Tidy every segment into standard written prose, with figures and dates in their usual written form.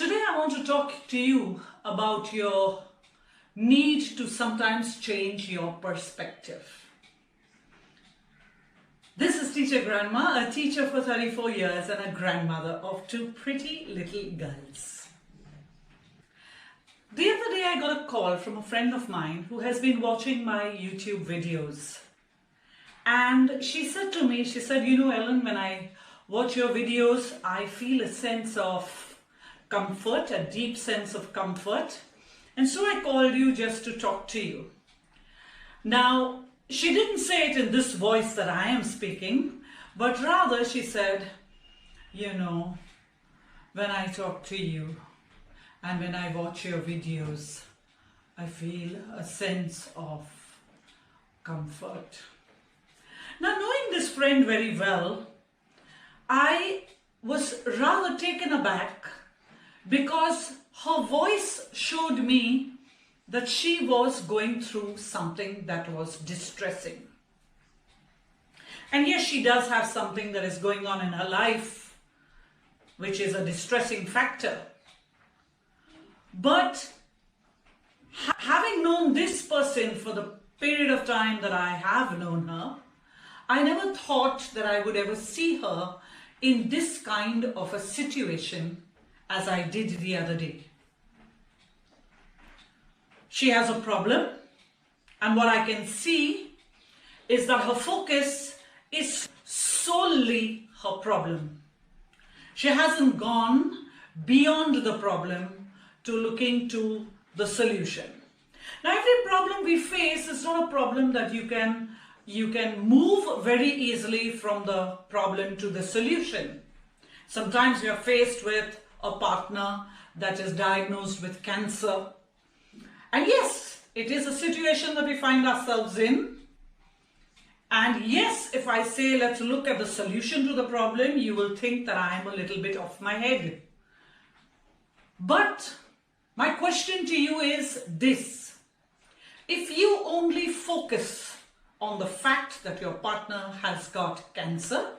Today I want to talk to you about your need to sometimes change your perspective. This is Teacher Grandma, a teacher for 34 years and a grandmother of two pretty little girls. The other day I got a call from a friend of mine who has been watching my YouTube videos. And she said to me, you know, Ellen, when I watch your videos, I feel a sense of comfort, a deep sense of comfort. And so I called you just to talk to you. Now, she didn't say it in this voice that I am speaking, but rather she said, you know, when I talk to you and when I watch your videos, I feel a sense of comfort. Now, knowing this friend very well, I was rather taken aback because her voice showed me that she was going through something that was distressing. And yes, she does have something that is going on in her life, which is a distressing factor. But having known this person for the period of time that I have known her, I never thought that I would ever see her in this kind of a situation as I did the other day. She has a problem, and what I can see is that her focus is solely her problem. She hasn't gone beyond the problem to looking to the solution. Now, every problem we face is not a problem that you can move very easily from the problem to the solution. Sometimes you are faced with a partner that is diagnosed with cancer. And yes, it is a situation that we find ourselves in. And yes, if I say let's look at the solution to the problem, you will think that I am a little bit off my head. But my question to you is this: if you only focus on the fact that your partner has got cancer,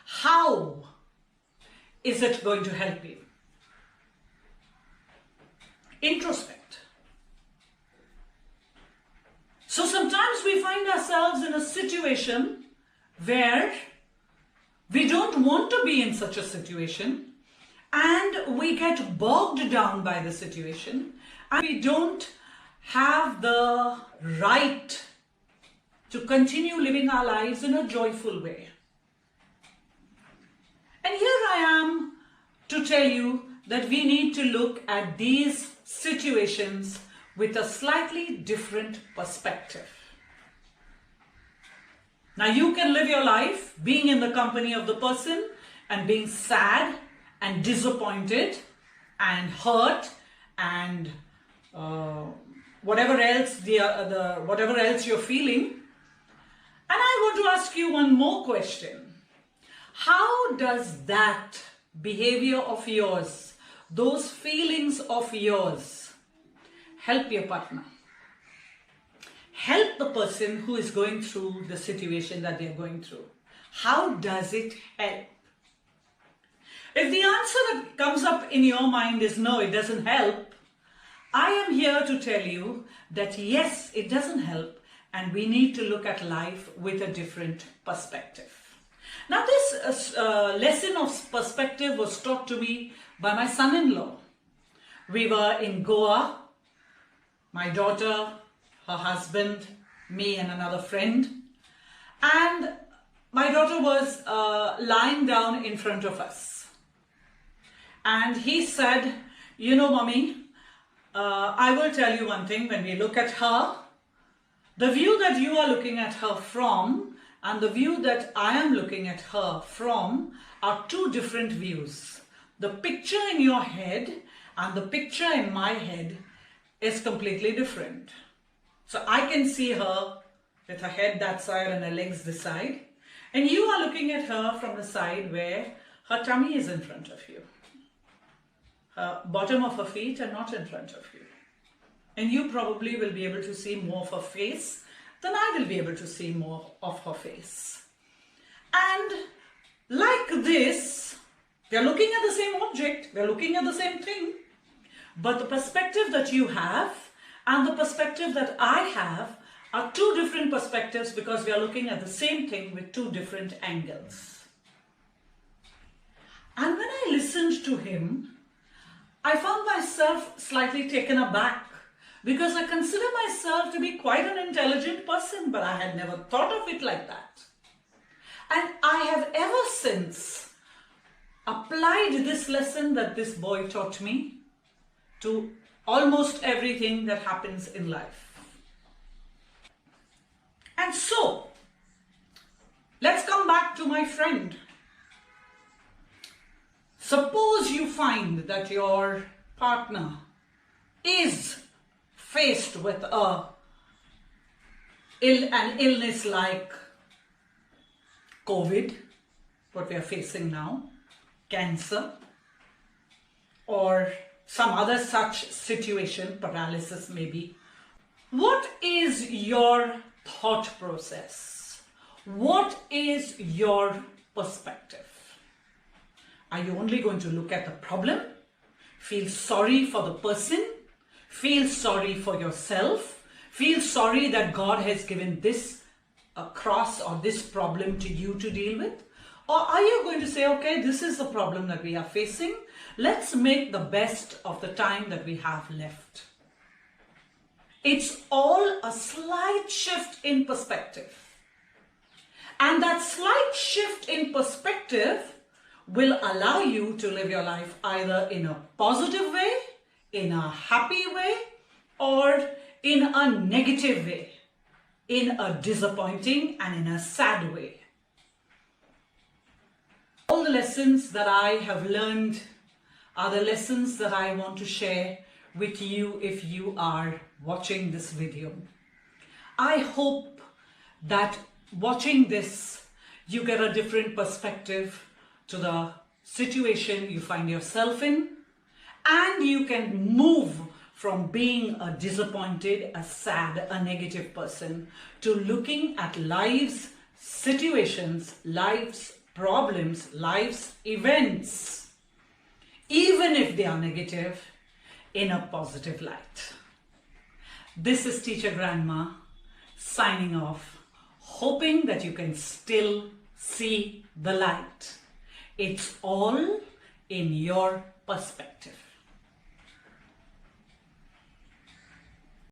how is it going to help you? Introspect. So sometimes we find ourselves in a situation where we don't want to be in such a situation, and we get bogged down by the situation, and we don't have the right to continue living our lives in a joyful way. And here I am to tell you that we need to look at these situations with a slightly different perspective. Now, you can live your life being in the company of the person and being sad and disappointed and hurt and whatever else whatever else you're feeling. And I want to ask you one more question. How does that behavior of yours, those feelings of yours, help your partner? Help the person who is going through the situation that they're going through? How does it help? If the answer that comes up in your mind is no, it doesn't help, I am here to tell you that yes, it doesn't help, and we need to look at life with a different perspective. Now, this lesson of perspective was taught to me by my son-in-law. We were in Goa, my daughter, her husband, me and another friend. And my daughter was lying down in front of us. And he said, you know, Mommy, I will tell you one thing. When we look at her, the view that you are looking at her from and the view that I am looking at her from are two different views. The picture in your head and the picture in my head is completely different. So I can see her with her head that side and her legs this side. And you are looking at her from the side where her tummy is in front of you. Her bottom of her feet are not in front of you. And you probably will be able to see more of her face than I will be able to see more of her face. And like this, We are looking at the same object, we are looking at the same thing, but the perspective that you have and the perspective that I have are two different perspectives because we are looking at the same thing with two different angles. And when I listened to him, I found myself slightly taken aback because I consider myself to be quite an intelligent person, but I had never thought of it like that. And I have ever since applied this lesson that this boy taught me to almost everything that happens in life. And so, let's come back to my friend. Suppose you find that your partner is faced with an illness like COVID, what we are facing now, cancer, or some other such situation, paralysis maybe. What is your thought process? What is your perspective? Are you only going to look at the problem, feel sorry for the person, feel sorry for yourself, feel sorry that God has given this cross or this problem to you to deal with? Or are you going to say, okay, this is the problem that we are facing. Let's make the best of the time that we have left. It's all a slight shift in perspective. And that slight shift in perspective will allow you to live your life either in a positive way, in a happy way, or in a negative way, in a disappointing and in a sad way. All the lessons that I have learned are the lessons that I want to share with you if you are watching this video. I hope that watching this, you get a different perspective to the situation you find yourself in, and you can move from being a disappointed, a sad, a negative person to looking at life's situations, life's problems, life's events, even if they are negative, in a positive light. This is Teacher Grandma signing off, hoping that you can still see the light. It's all in your perspective.